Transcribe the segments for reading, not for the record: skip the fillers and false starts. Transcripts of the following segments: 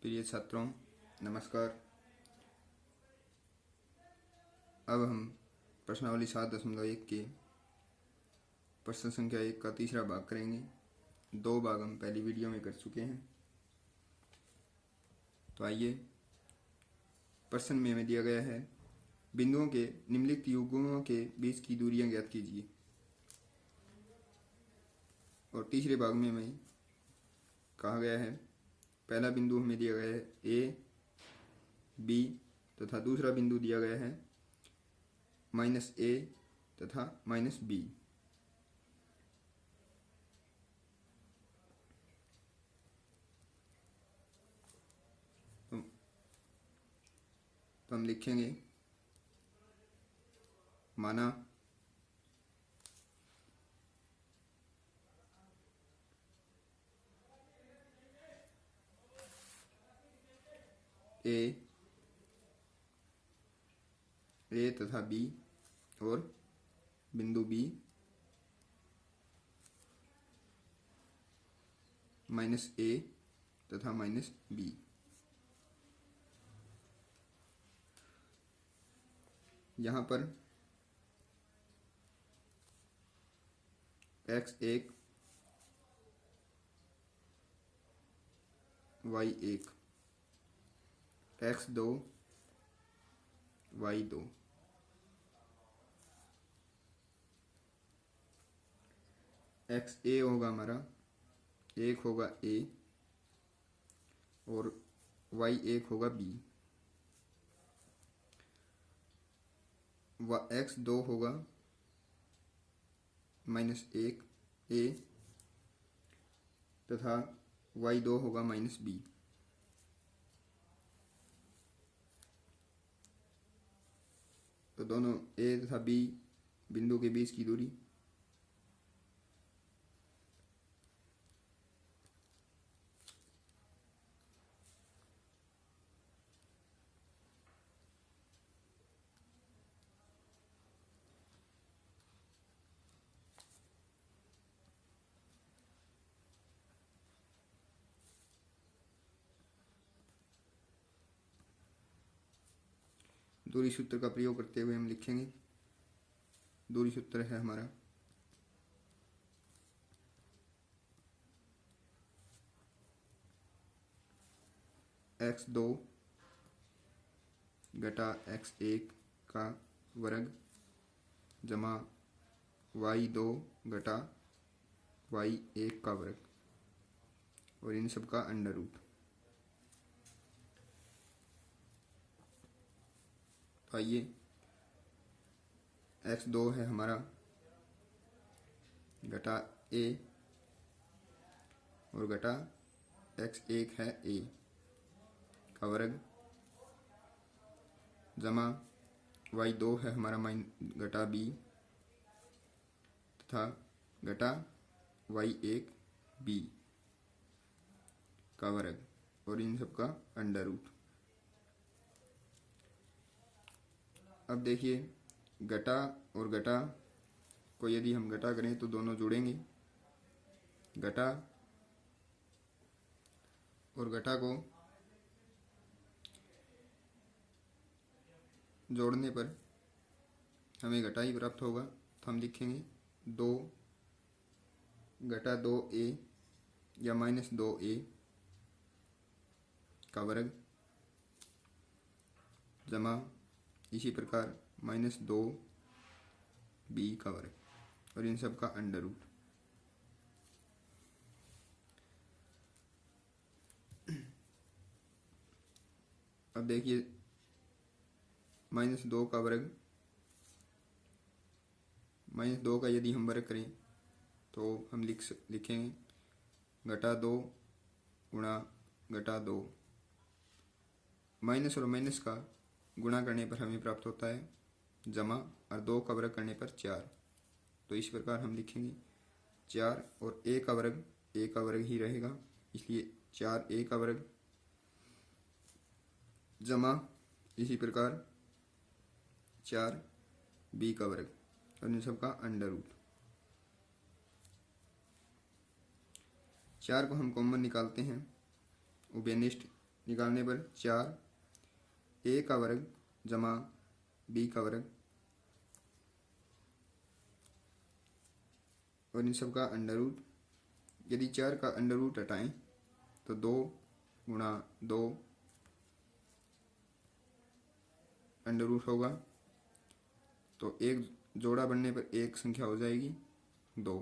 प्रिय छात्रों, नमस्कार। अब हम प्रश्नावली 7.1 के प्रश्न संख्या 1 का तीसरा भाग करेंगे। 2 भाग हम पहली वीडियो में कर चुके हैं। तो आइए, प्रश्न में हमें दिया गया है बिंदुओं के निम्नलिखित युग्मों के बीच की दूरियां ज्ञात कीजिए। और तीसरे भाग में हमें कहा गया है पहला बिंदु हमें दिया गया है ए, बी तथा दूसरा बिंदु दिया गया है -a तथा -b। तो हम लिखेंगे माना ए तथा बी और बिंदु बी -a तथा -b। यहाँ पर x1 y1, x2 y2, xa होगा हमारा 1 होगा a और y1 होगा b, x2 होगा -1 a तथा y2 होगा -b। तो दोनों a तथा b बिंदु के बीच की दूरी दूरी सूत्र का प्रयोग करते हुए हम लिखेंगे। दूरी सूत्र है हमारा x2 घटा x1 का वर्ग जमा y2 घटा y1 का वर्ग और इन सब का अंडर रूट। तो आइए, x2 है हमारा घटा a और घटा x1 है a का वर्ग जमा y2 है हमारा घटा b तथा घटा y1 b का वर्ग और इन सब का अंडर रूट। अब देखिए, घटा और घटा को यदि हम घटा करें तो दोनों जुड़ेंगे। घटा और घटा को जोड़ने पर हमें घटा ही प्राप्त होगा। तो हम लिखेंगे 2 घटा 2a या -2a का वर्ग जमा इसी प्रकार -2b का वर्ग और इन सब का अंडर रूट। अब देखिए, -2 का वर्ग, -2 का यदि हम वर्ग करें तो हम लिखेंगे घटा 2 गुणा घटा 2। माइनस और माइनस का गुणा करने पर हमें प्राप्त होता है जमा और 2 का वर्ग करने पर 4। तो इस प्रकार हम लिखेंगे 4 और a का वर्ग ही रहेगा, इसलिए 4a का वर्ग जमा इसी प्रकार 4b का वर्ग और इन सब का अंडर रूट। 4 को हम कॉमन निकालते हैं, उभयनिष्ठ निकालने पर 4 a का वर्ग जमा b का वर्ग और इन सब का अंडर रूट। यदि 4 का अंडर रूट हटाएं तो 2 गुणा 2 अंडर रूट होगा, तो एक जोड़ा बनने पर एक संख्या हो जाएगी 2।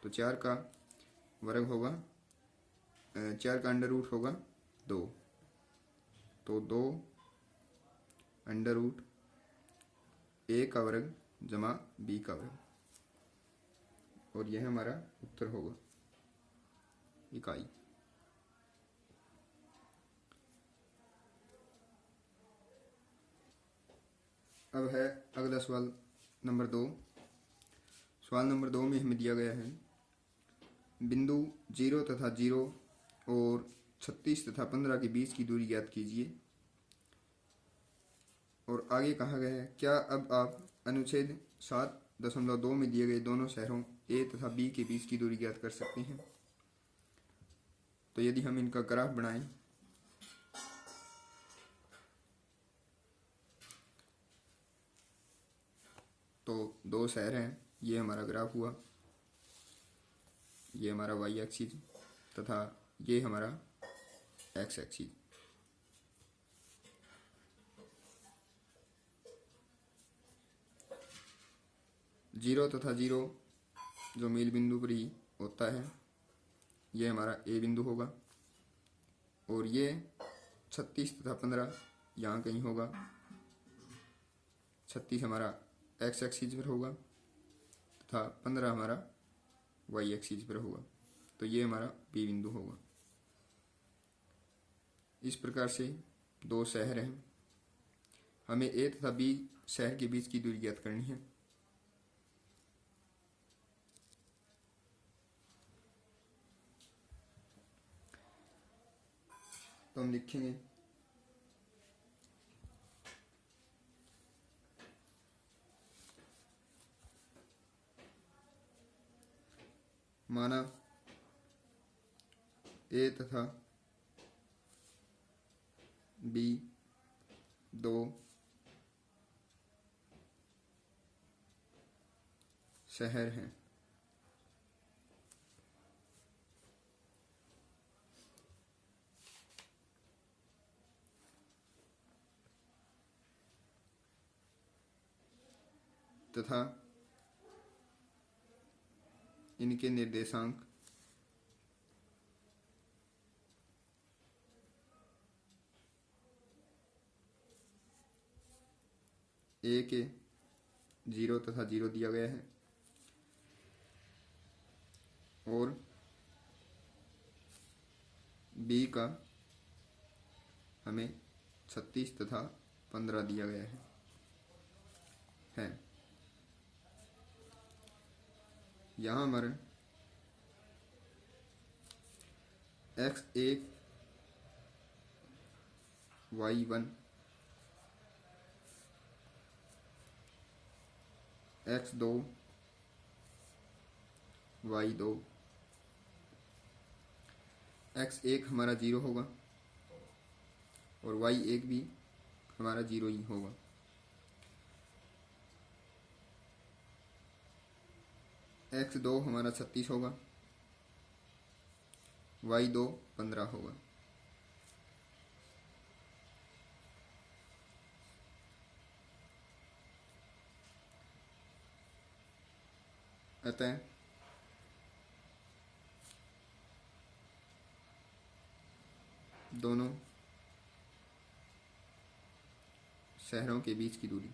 तो 4 का वर्ग होगा 4 का अंडर रूट होगा 2, तो 2 अंडर रूट a का वर्ग जमा b का वर्ग, और यह हमारा उत्तर होगा इकाई। अब है अगला सवाल नंबर 2। सवाल नंबर 2 में हमें दिया गया है बिंदु 0 तथा 0 और 36 तथा 15 के बीच की दूरी ज्ञात कीजिए। और आगे कहा गया है क्या अब आप अनुच्छेद 7.2 में दिए गए दोनों शहरों ए तथा बी के बीच की दूरी ज्ञात कर सकते हैं। तो यदि हम इनका ग्राफ बनाएं तो दो शहर हैं, ये हमारा ग्राफ हुआ, ये हमारा वाई एक्सिस तथा ये हमारा एक्स एक्सिस। जीरो तथा जीरो जो मेल बिंदु पर ही होता है, ये हमारा ए बिंदु होगा, और ये 36 तथा 15 यहाँ कहीं होगा। 36 हमारा एक्स एक्सिस पर होगा तथा 15 हमारा वाई एक्सिस पर होगा, तो ये हमारा बी बिंदु होगा। इस प्रकार से दो शहर हैं, हमें ए तथा बी शहर के बीच की दूरी ज्ञात करनी है। तो हम लिखेंगे माना ए तथा बी दो शहर हैं। तथा इनके निर्देशांक ए के 0 तथा 0 दिया गया है और बी का हमें 36 तथा 15 दिया गया है। यहाँ हमारे x1 y1 x2 y2 x1 हमारा 0 होगा और y1 भी हमारा 0 ही होगा। x2 हमारा 36 होगा, y2 15 होगा। अतः दोनों शहरों के बीच की दूरी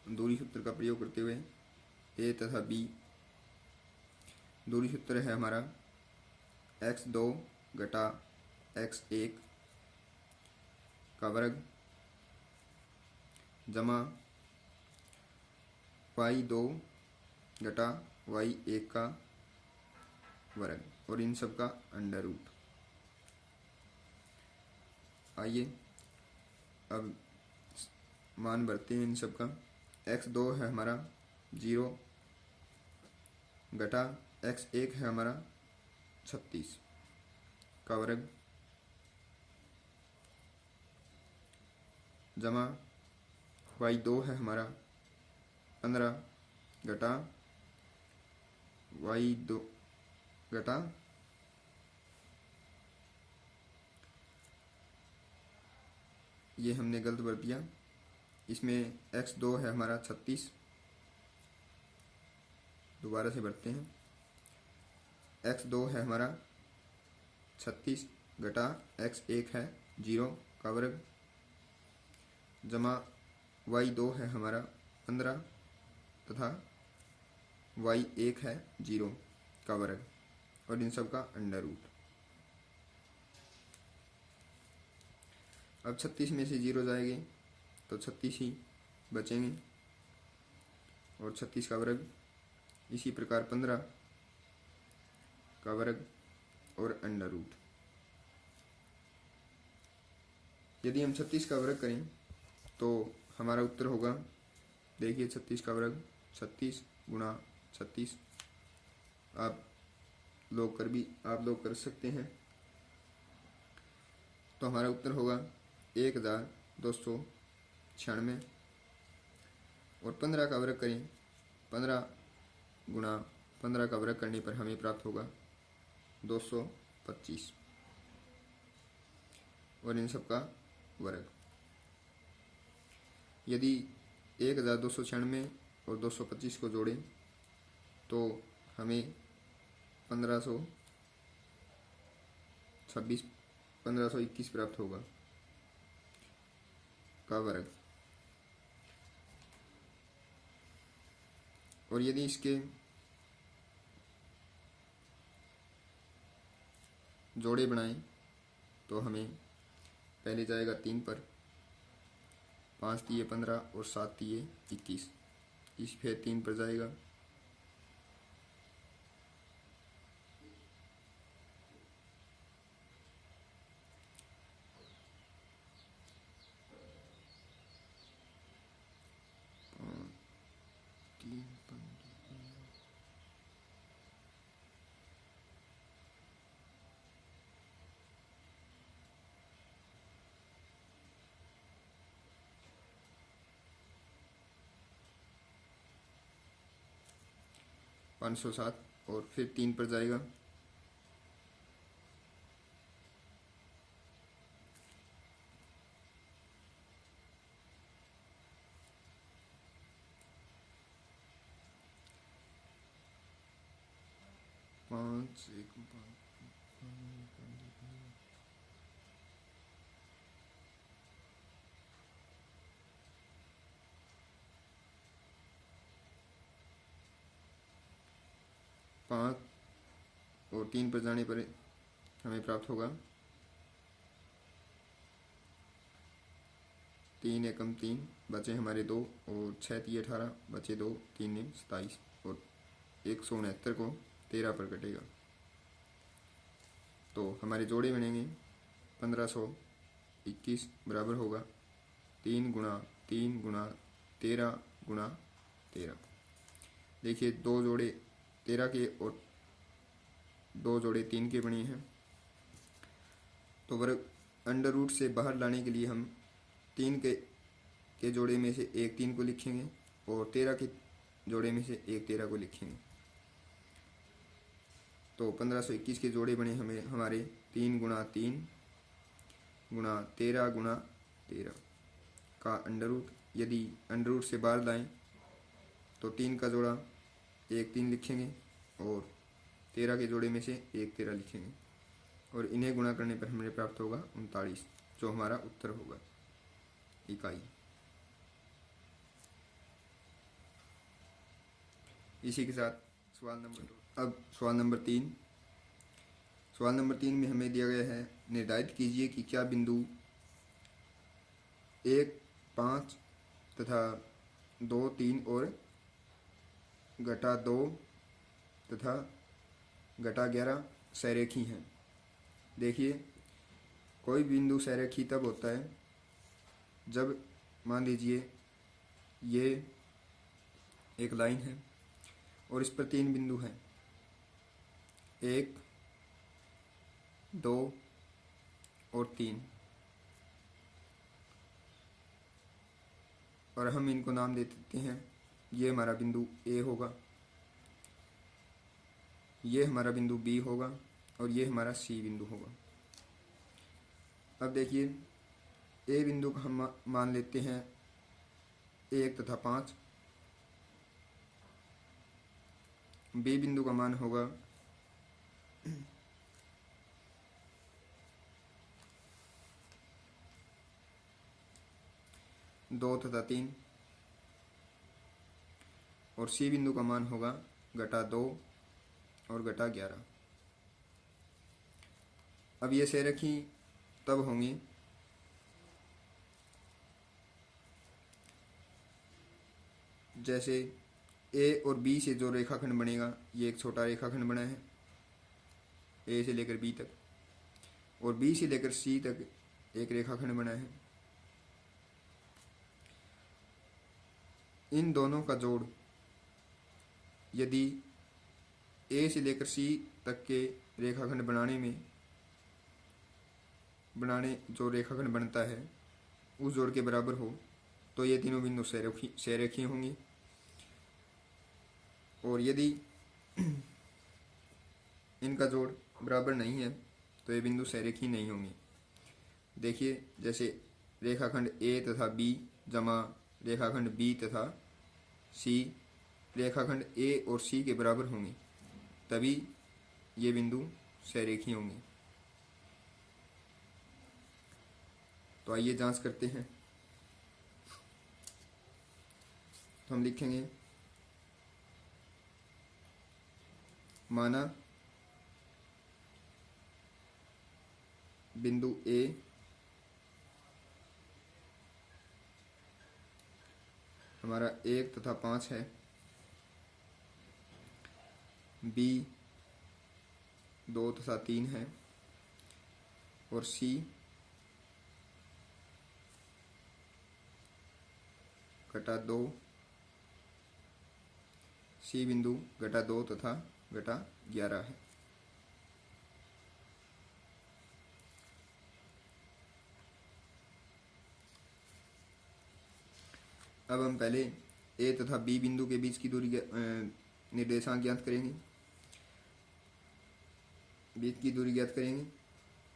दूरी सूत्र का प्रयोग करते हुए ए तथा बी, दूरी सूत्र है हमारा x2 घटा x1 का वर्ग जमा y2 घटा y1 का वर्ग और इन सब का अंडर रूट। आइए अब मान भरते हैं इन सब का। x2 है हमारा 0 घटा x1 है हमारा 36 का वर्ग जमा y2 है हमारा 15 घटा y2 घटा ये हमने गलत भर दिया, इसमें x2 है हमारा 36, दोबारा से भरते हैं। x2 है हमारा 36 घटा x1 है 0 का वर्ग जमा y2 है हमारा 15 तथा y1 है 0 का वर्ग और इन सब का अंडर रूट। अब 36 में से 0 जाएंगे तो 36 ही बचेंगे और 36 का वर्ग, इसी प्रकार 15 का वर्ग और अंडर रूट। यदि हम 36 का वर्ग करें तो हमारा उत्तर होगा, देखिए 36 का वर्ग 36 गुणा 36, आप लोग कर सकते हैं। तो हमारा उत्तर होगा 1296 और 15 का वर्ग करें, 15 गुणा 15 का वर्ग करने पर हमें प्राप्त होगा 225 और इन सब का वर्ग। यदि 1296 और 225 को जोड़ें तो हमें 1521 प्राप्त होगा का वर्ग। और यदि इसके जोड़े बनाएं तो हमें पहले जाएगा 3 पर, 5 तिये 15 और 7 तिये 21, इस फिर 3 पर जाएगा, पाँच 507 और फिर 3 पर जाएगा, पाँच एक 5 और 3 पर जाने पर हमें प्राप्त होगा 3 एकम 3 बचे हमारे 2 और 6 तिये 18 बचे 2, 3 ने 27 और 169 को 13 पर कटेगा तो हमारे जोड़े बनेंगे 1521 बराबर होगा 3 गुणा 3 गुणा 13 गुणा 13। देखिए 2 जोड़े 13 के और 2 जोड़े 3 के बने हैं, तो वर्ग अंडर रूट से बाहर लाने के लिए हम 3 के जोड़े में से एक 3 को लिखेंगे और 13 के जोड़े में से एक 13 को लिखेंगे। तो 1521 के जोड़े बने हमें हमारे 3 गुणा 3 गुणा 13 गुणा 13 का अंडर रूट। यदि अंडर रूट से बाहर लाएं तो 3 का जोड़ा एक 3 लिखेंगे और 13 के जोड़े में से एक 13 लिखेंगे और इन्हें गुणा करने पर हमें प्राप्त होगा 39, जो हमारा उत्तर होगा इकाई। इसी के साथ सवाल नंबर 2। अब सवाल नंबर 3। सवाल नंबर 3 में हमें दिया गया है, निर्धारित कीजिए कि क्या बिंदु 1, 5 तथा 2, 3 और घटा 2 तथा घटा 11 सहरेखी हैं। देखिए कोई बिंदु सहरेखी तब होता है जब मान लीजिए ये एक लाइन है और इस पर 3 बिंदु हैं, 1, 2 और 3, और हम इनको नाम दे देते हैं। ये हमारा बिंदु ए होगा, ये हमारा बिंदु बी होगा और ये हमारा सी बिंदु होगा। अब देखिए ए बिंदु का हम मान लेते हैं 1 तथा 5, बी बिंदु का मान होगा 2 तथा 3 और सी बिंदु का मान होगा -2 और -11। अब ये सेरेखी तब होंगी जैसे ए और बी से जो रेखाखंड बनेगा, ये एक छोटा रेखाखंड बना है ए से लेकर बी तक, और बी से लेकर सी तक एक रेखाखंड बना है। इन दोनों का जोड़ यदि ए से लेकर सी तक के रेखाखंड बनाने जो रेखाखंड बनता है उस जोड़ के बराबर हो तो ये तीनों बिंदु सेरेखी होंगी, और यदि इनका जोड़ बराबर नहीं है तो ये बिंदु सेरेखी नहीं होंगी। देखिए जैसे रेखाखंड ए तथा बी जमा रेखाखंड बी तथा सी रेखाखंड ए और सी के बराबर होंगे, तभी ये बिंदु सेरेखी होंगे। तो आइए जांच करते हैं। तो हम लिखेंगे माना बिंदु ए हमारा 1 तथा 5 है, बी 2 तथा 3 है और सी -2, सी बिंदु -2 तथा -11 है। अब हम पहले ए तथा बी बिंदु के बीच की दूरी निर्देशांक ज्ञात करेंगे, बीच की दूरी ज्ञात करेंगे।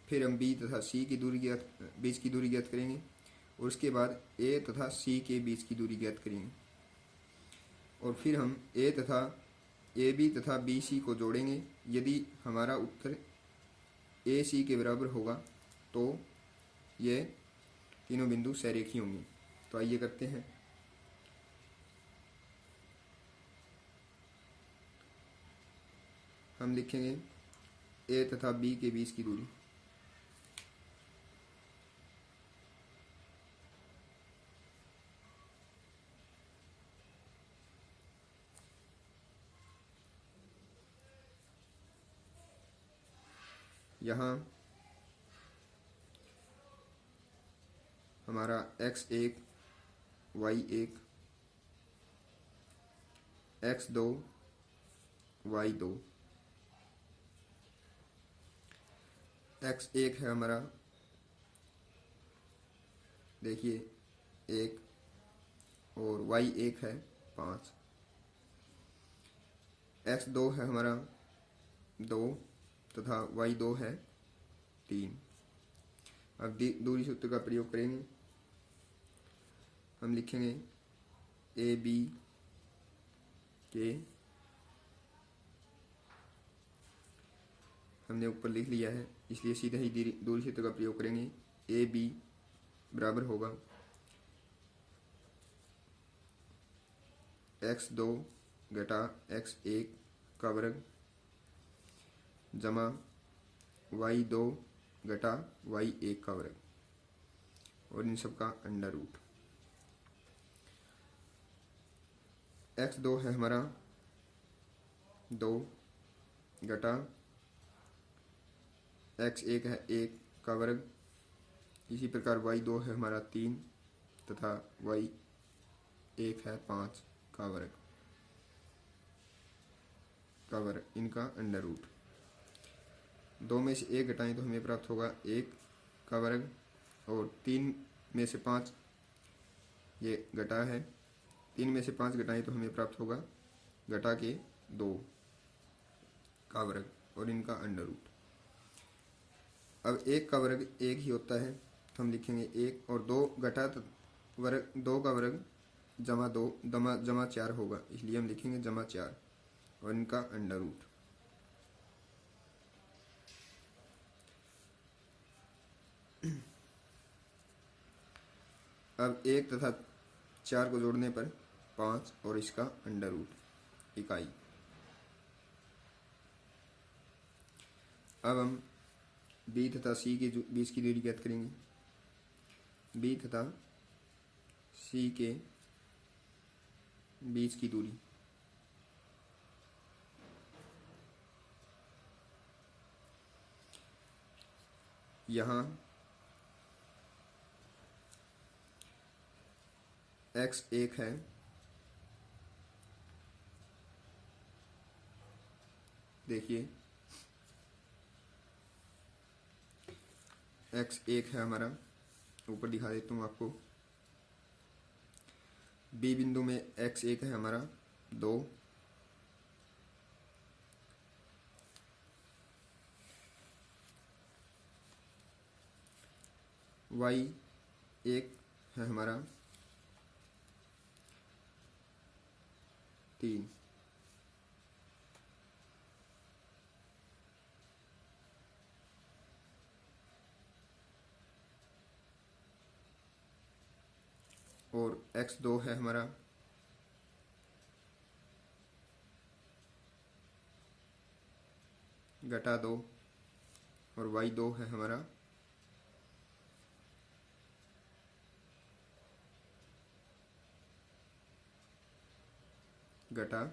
फिर हम बी तथा सी की बीच की दूरी ज्ञात करेंगे और उसके बाद ए तथा सी के बीच की दूरी ज्ञात करेंगे, और फिर हम ए बी तथा बी सी को जोड़ेंगे। यदि हमारा उत्तर ए सी के बराबर होगा तो ये तीनों बिंदु सेरेखी होंगे। तो आइए करते हैं। हम लिखेंगे ए तथा बी के बीच की दूरी, यहाँ हमारा x1 y1 x2 y2, x1 है हमारा, देखिए 1 और y1 है 5, x2 है हमारा 2 तथा y2 है 3। अब दूरी सूत्र का प्रयोग करेंगे। हम लिखेंगे ए बी के, हमने ऊपर लिख लिया है इसलिए सीधा ही दूरी सूत्र का प्रयोग करेंगे। ए बी बराबर होगा x2 घटा x1 का वर्ग जमा y2 घटा y1 का वर्ग और इन सब का अंडर रूट। x2 है हमारा 2 घटा x1 है 1 का वर्ग, इसी प्रकार y2 है हमारा 3 तथा y 1 है 5 का वर्ग इनका अंडर रूट। 2 में से 1 घटाएं तो हमें प्राप्त होगा 1 का वर्ग, और 3 में से 5 ये घटा है, 3 में से 5 घटाएं तो हमें प्राप्त होगा घटा के 2 का वर्ग और इनका अंडर रूट। अब 1 का वर्ग 1 ही होता है तो हम लिखेंगे 1, और 2 घटा वर्ग 2 का वर्ग जमा 2 जमा 4 होगा, इसलिए हम लिखेंगे जमा 4 और इनका अंडर रूट। अब 1 तथा 4 को जोड़ने पर 5 और इसका अंडर रूट इकाई। अब हम b तथा c के बीच की दूरी ज्ञात करेंगे। b तथा c के बीच की दूरी यहाँ x 1 है, देखिए x 1 है हमारा, ऊपर दिखा देता हूँ आपको। b बिंदु में x 1 है हमारा 2, y 1 है हमारा 3, और x 2 है हमारा 2 और y 2 है हमारा 11।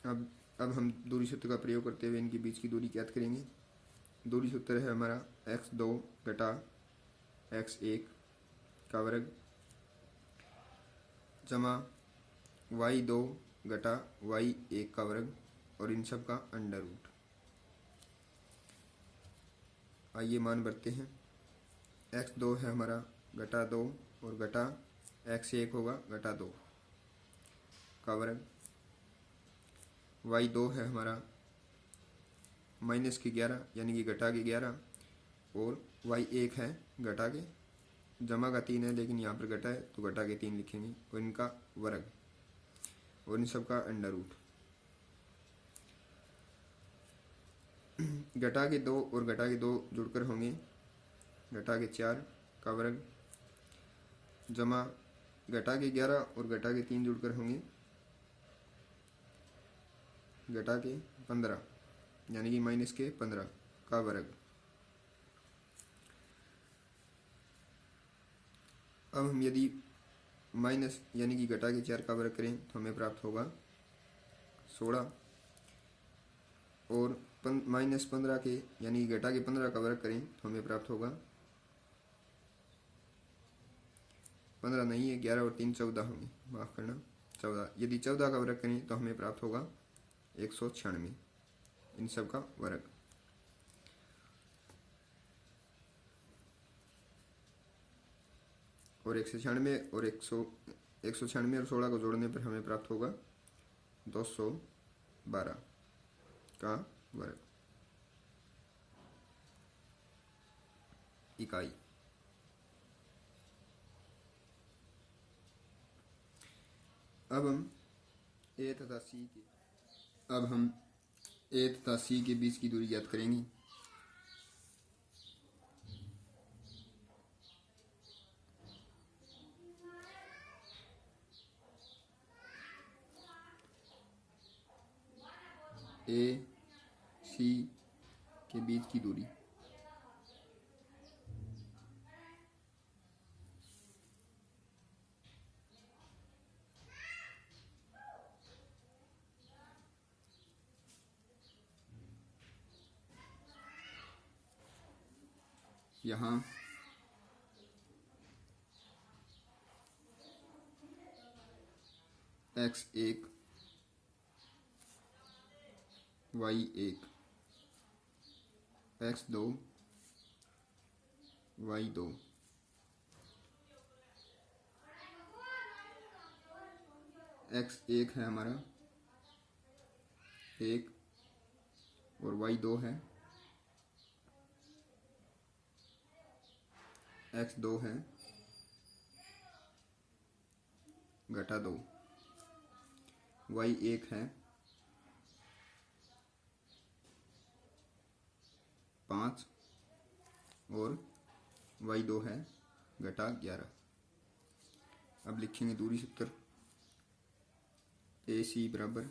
अब हम दूरी सूत्र का प्रयोग करते हुए इनके बीच की दूरी ज्ञात करेंगे। दूरी सूत्र है हमारा x2 घटा x1 का वर्ग जमा y2 घटा y1 का वर्ग और इन सब का अंडर रूट। आइए मान भरते हैं। x2 है हमारा घटा 2 और घटा x1 होगा घटा 2 का वर्ग, y2 है हमारा माइनस के 11 यानी कि घटा के 11, और y1 है घटा के, जमा का 3 है लेकिन यहाँ पर घटा है तो घटा के 3 लिखेंगे और इनका वर्ग और इन सब का अंडर रूट। घटा के 2 और घटा के 2 जुड़कर होंगे घटा के 4 का वर्ग, जमा घटा के 11 और घटा के 3 जुड़कर होंगे घटा के 15 यानी कि माइनस के 15 का वर्ग। अब हम यदि माइनस यानी कि घटा के 4 का वर्ग करें तो हमें प्राप्त होगा 16, और माइनस 15 के यानी कि घटा के 15 का वर्ग करें तो हमें प्राप्त होगा 15 नहीं है, 11 और 3 14 होंगे, माफ़ करना 14। यदि 14 का वर्ग करें तो हमें प्राप्त होगा 196, इन सब का वर्ग। और 196 और 196 और 16 को जोड़ने पर हमें प्राप्त होगा 212 का वर्ग इकाई। अब हम ए तथा सी के बीच की दूरी ज्ञात करेंगे। ए सी के बीच की दूरी यहाँ x1 y1, x2 y2, x1 है हमारा 1 और y2 है, x2 है घटा 2, y1 है 5 और y2 है घटा 11। अब लिखेंगे दूरी सूत्र AC बराबर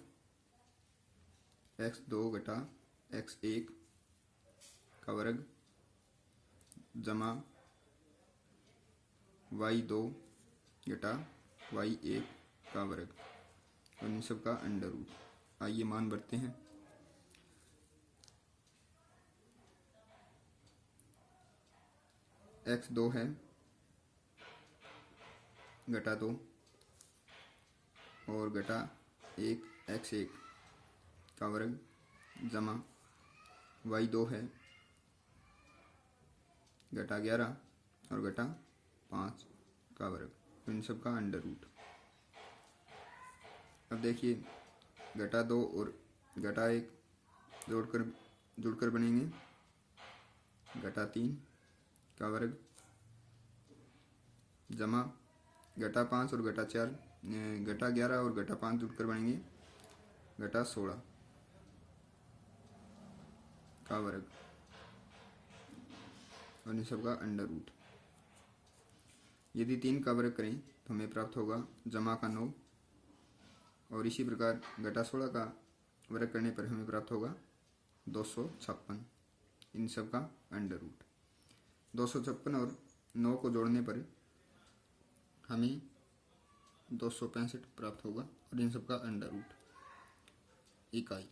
x2 घटा x1 का वर्ग जमा y2 घटा y1 का वर्ग और इन सब का अंडर रूट। आइए मान भरते हैं। x2 है घटा 2 और घटा 1 x1 का वर्ग जमा y2 है घटा 11 और घटा 5 का वर्ग, इन सब का अंडर रूट। अब देखिए घटा 2 और घटा 1 जुड़कर बनेंगे घटा 3 का वर्ग जमा घटा 5 और घटा 4, घटा 11 और घटा 5 जुड़कर बनेंगे घटा 16 का वर्ग और इन सब का अंडर रूट। यदि 3 का वर्ग करें तो हमें प्राप्त होगा जमा का 9 और इसी प्रकार घटा 16 का वर्ग करने पर हमें प्राप्त होगा 256, इन सब का अंडर रूट। 256 और 9 को जोड़ने पर हमें 265 प्राप्त होगा और इन सब का अंडर रूट इकाई।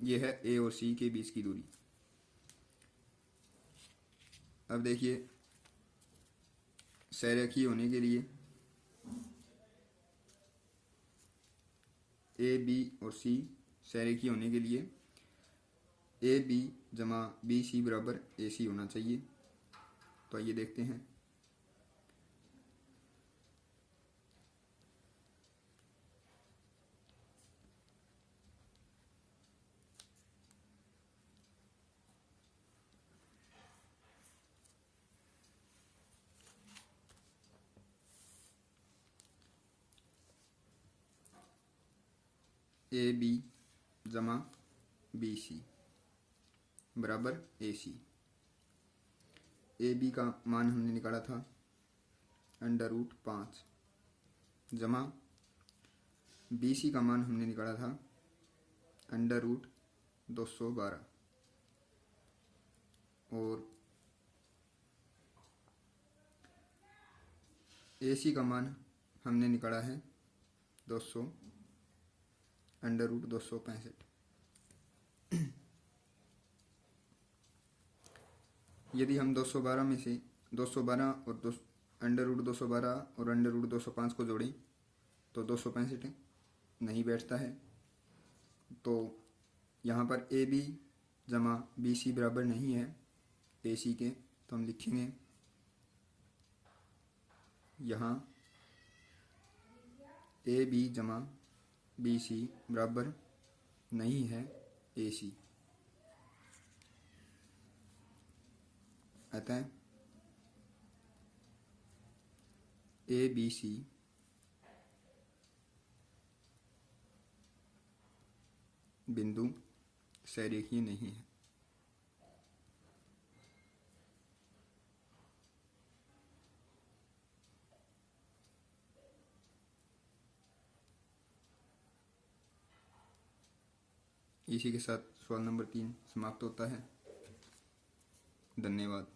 यह है ए और सी के बीच की दूरी। अब देखिए सहरेखीय होने के लिए ए बी और सी सहरेखीय होने के लिए ए बी जमा बी सी बराबर ए सी होना चाहिए। तो आइए देखते हैं। ए बी जमा बी सी बराबर ए सी। ए बी का मान हमने निकाला था अंडर रूट 5 जमा बी सी का मान हमने निकाला था अंडर रूट 212 और ए सी का मान हमने निकाला है 200 अंडर रूट 265। यदि हम 212 में से 212 और अंडर रूट 212 और अंडर रूट 205 को जोड़ें तो 265 नहीं बैठता है। तो यहाँ पर ए बी जमा बी सी बराबर नहीं है ए सी के, तो हम लिखेंगे यहाँ ए बी जमा बी सी बराबर नहीं है ए सी। अतः ए बी सी बिंदु सहरेखीय नहीं है। इसी के साथ सवाल नंबर 3 समाप्त होता है। धन्यवाद।